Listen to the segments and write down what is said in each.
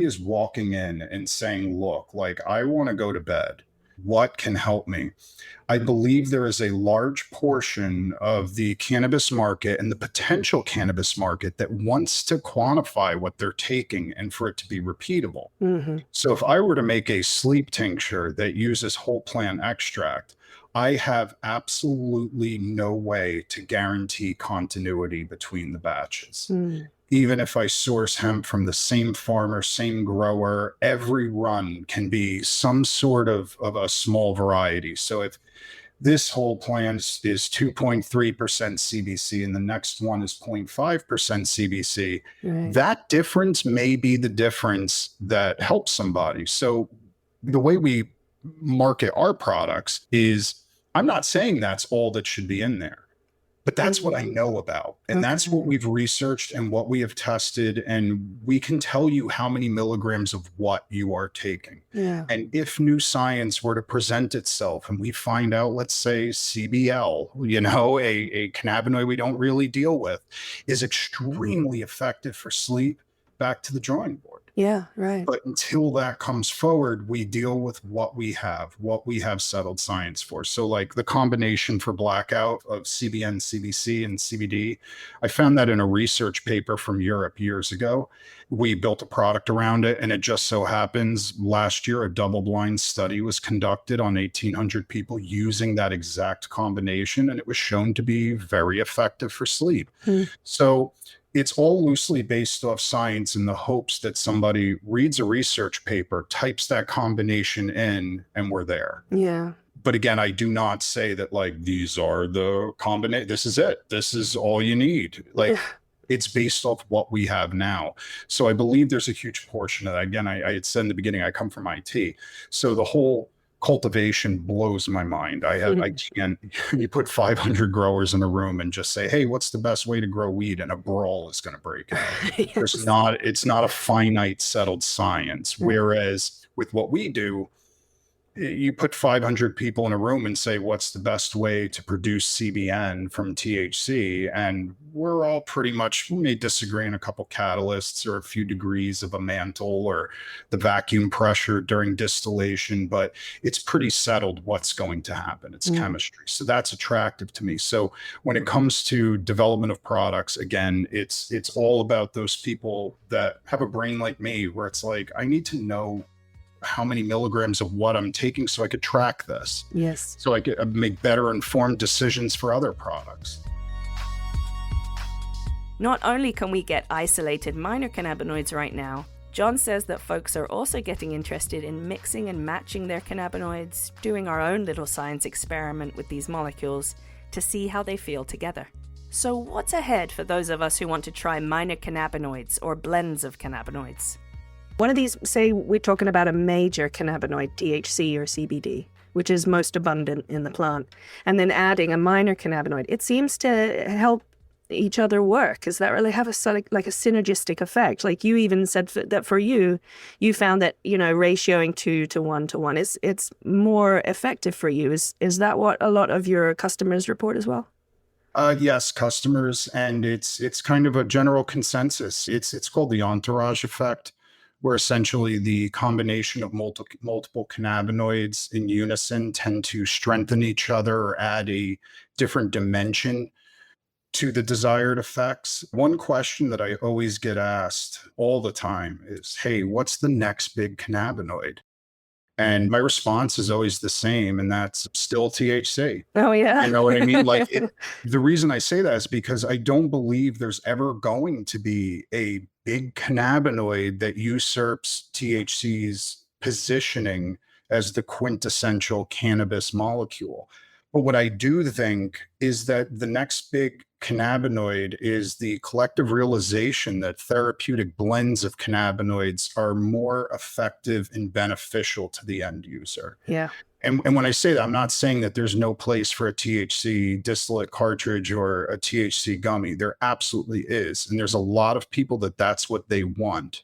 is walking in and saying, look, like, I want to go to bed. What can help me? I believe there is a large portion of the cannabis market and the potential cannabis market that wants to quantify what they're taking and for it to be repeatable. Mm-hmm. So if I were to make a sleep tincture that uses whole plant extract, I have absolutely no way to guarantee continuity between the batches. Mm. Even if I source hemp from the same farmer, same grower, every run can be some sort of a small variety. So if this whole plant is 2.3% CBC and the next one is 0.5% CBC, Right. that difference may be the difference that helps somebody. So the way we market our products is, I'm not saying that's all that should be in there, but that's what I know about. And that's what we've researched and what we have tested. And we can tell you how many milligrams of what you are taking. Yeah. And if new science were to present itself and we find out, let's say CBL, a cannabinoid we don't really deal with, is extremely effective for sleep, back to the drawing board. Yeah, right. But until that comes forward, we deal with what we have settled science for. So like the combination for blackout of CBN, CBC, and CBD, I found that in a research paper from Europe years ago. We built a product around it, and it just so happens last year, a double-blind study was conducted on 1,800 people using that exact combination, and it was shown to be very effective for sleep. So it's all loosely based off science in the hopes that somebody reads a research paper, types that combination in, and we're there. Yeah. But again, I do not say that like these are the combination. This is it. This is all you need. Like it's based off what we have now. So I believe there's a huge portion of that. Again, I had said in the beginning, I come from IT. So the whole cultivation blows my mind. I can't, you put 500 growers in a room and just say, hey, what's the best way to grow weed? And a brawl is going to break out. Yes. It's not a finite settled science. Whereas with what we do, you put 500 people in a room and say, what's the best way to produce CBN from THC? And we're all pretty much, we may disagree on a couple catalysts or a few degrees of a mantle or the vacuum pressure during distillation, but it's pretty settled what's going to happen. It's chemistry. So that's attractive to me. So when it comes to development of products, again, it's all about those people that have a brain like me, where it's like, I need to know how many milligrams of what I'm taking so I could track this. Yes. So I could make better informed decisions for other products. Not only can we get isolated minor cannabinoids right now, John says that folks are also getting interested in mixing and matching their cannabinoids, doing our own little science experiment with these molecules to see how they feel together. So what's ahead for those of us who want to try minor cannabinoids or blends of cannabinoids? One of these, say we're talking about a major cannabinoid, THC or CBD, which is most abundant in the plant, and then adding a minor cannabinoid, it seems to help each other work. Does that really have a synergistic effect? Like you even said that for you found that, ratioing 2 to 1 to 1, it's more effective for you. Is that what a lot of your customers report as well? Yes, customers, and it's kind of a general consensus. It's called the entourage effect, where essentially the combination of multiple cannabinoids in unison tend to strengthen each other or add a different dimension to the desired effects. One question that I always get asked all the time is, hey, what's the next big cannabinoid? And my response is always the same, and that's still THC. Oh, yeah. You know what I mean? The reason I say that is because I don't believe there's ever going to be a big cannabinoid that usurps THC's positioning as the quintessential cannabis molecule. But what I do think is that the next big cannabinoid is the collective realization that therapeutic blends of cannabinoids are more effective and beneficial to the end user. Yeah. And when I say that, I'm not saying that there's no place for a THC distillate cartridge or a THC gummy. There absolutely is. And there's a lot of people that's what they want.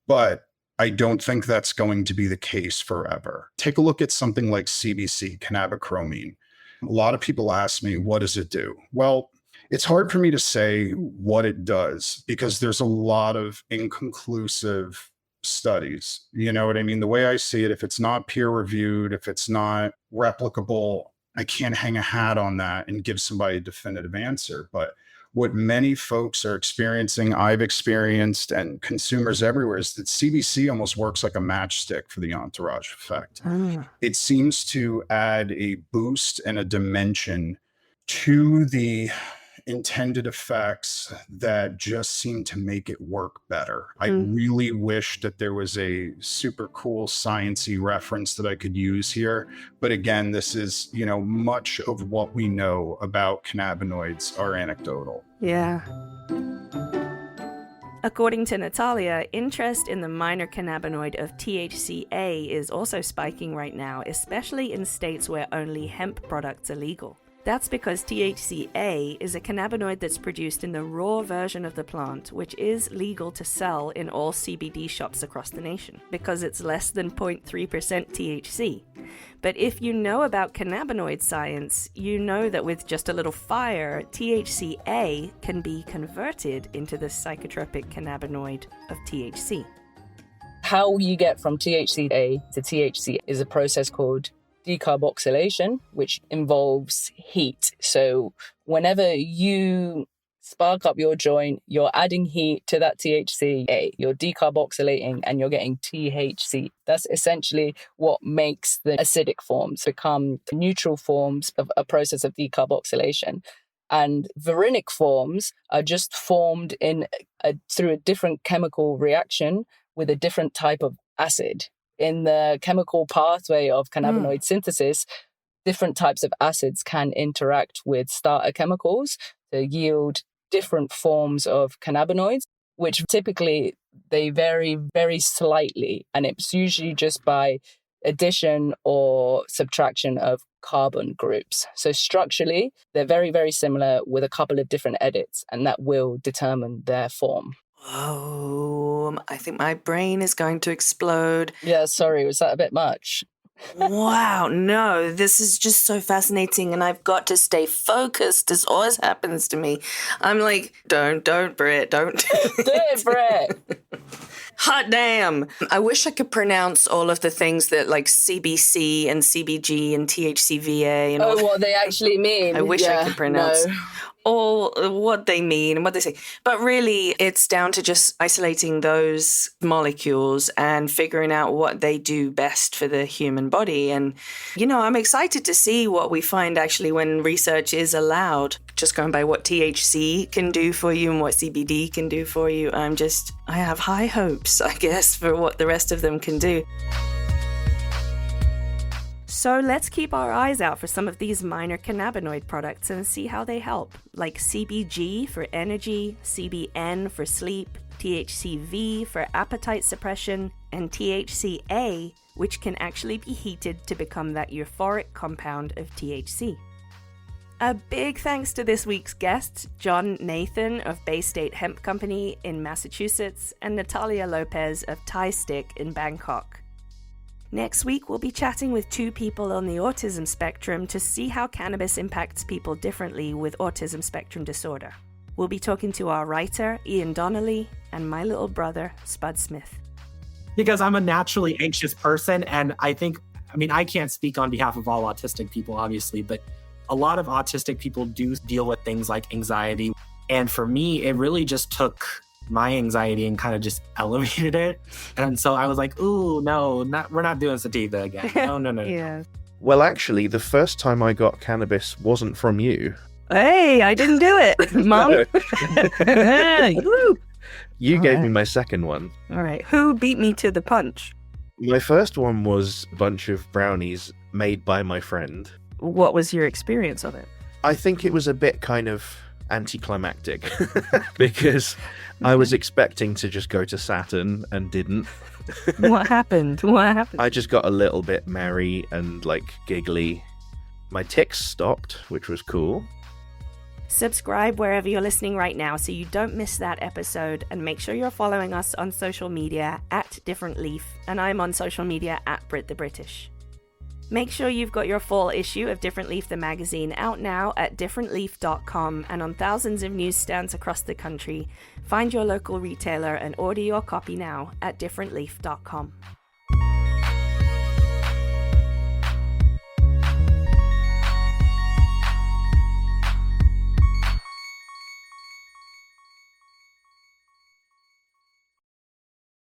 But I don't think that's going to be the case forever. Take a look at something like CBC, cannabichromene. A lot of people ask me, what does it do? Well, it's hard for me to say what it does because there's a lot of inconclusive studies. You know what I mean? The way I see it, if it's not peer reviewed, if it's not replicable, I can't hang a hat on that and give somebody a definitive answer. But what many folks are experiencing, I've experienced, and consumers everywhere, is that CBC almost works like a matchstick for the entourage effect. It seems to add a boost and a dimension to the intended effects that just seem to make it work better. I really wish that there was a super cool sciencey reference that I could use here. But again, this is, much of what we know about cannabinoids are anecdotal. Yeah. According to Natalia, interest in the minor cannabinoid of THCA is also spiking right now, especially in states where only hemp products are legal. That's because THCA is a cannabinoid that's produced in the raw version of the plant, which is legal to sell in all CBD shops across the nation, because it's less than 0.3% THC. But if you know about cannabinoid science, you know that with just a little fire, THCA can be converted into the psychotropic cannabinoid of THC. How you get from THCA to THC is a process called decarboxylation, which involves heat. So whenever you spark up your joint, you're adding heat to that THCA, you're decarboxylating and you're getting THC. That's essentially what makes the acidic forms become neutral forms of a process of decarboxylation. And virinic forms are just formed through a different chemical reaction with a different type of acid. In the chemical pathway of cannabinoid synthesis, different types of acids can interact with starter chemicals to yield different forms of cannabinoids, which typically they vary very slightly. And it's usually just by addition or subtraction of carbon groups. So structurally, they're very, very similar with a couple of different edits, and that will determine their form. Oh, I think my brain is going to explode. Yeah, sorry, was that a bit much? Wow, no, this is just so fascinating, and I've got to stay focused. This always happens to me. I'm like, don't, Brit, don't do it, Brit. Hot damn. I wish I could pronounce all of the things that like CBC and CBG and THCVA and all what they actually mean. I wish I could pronounce all what they mean and what they say. But really, it's down to just isolating those molecules and figuring out what they do best for the human body. And, I'm excited to see what we find actually when research is allowed. Just going by what THC can do for you and what CBD can do for you. I have high hopes, I guess, for what the rest of them can do. So let's keep our eyes out for some of these minor cannabinoid products and see how they help, like CBG for energy, CBN for sleep, THCV for appetite suppression, and THCA, which can actually be heated to become that euphoric compound of THC. A big thanks to this week's guests, John Nathan of Bay State Hemp Company in Massachusetts and Natalia Lopez of Thai Stick in Bangkok. Next week, we'll be chatting with two people on the autism spectrum to see how cannabis impacts people differently with autism spectrum disorder. We'll be talking to our writer, Ian Donnelly, and my little brother, Spud Smith. Because I'm a naturally anxious person, and I can't speak on behalf of all autistic people, obviously, but a lot of autistic people do deal with things like anxiety. And for me, it really just took my anxiety and kind of just elevated it. And so I was like, ooh, no, we're not doing sativa again. No. Yeah. Well, actually, the first time I got cannabis wasn't from you. Hey, I didn't do it, Mom. You gave me my second one. All right. Who beat me to the punch? My first one was a bunch of brownies made by my friend. What was your experience of it? I think it was a bit kind of anticlimactic because I was expecting to just go to Saturn and didn't. What happened? I just got a little bit merry and giggly. My tics stopped, which was cool. Subscribe wherever you're listening right now so you don't miss that episode, and make sure you're following us on social media @DifferentLeaf, and I'm on social media @BritTheBritish. Make sure you've got your fall issue of Different Leaf the magazine out now at differentleaf.com and on thousands of newsstands across the country. Find your local retailer and order your copy now at differentleaf.com.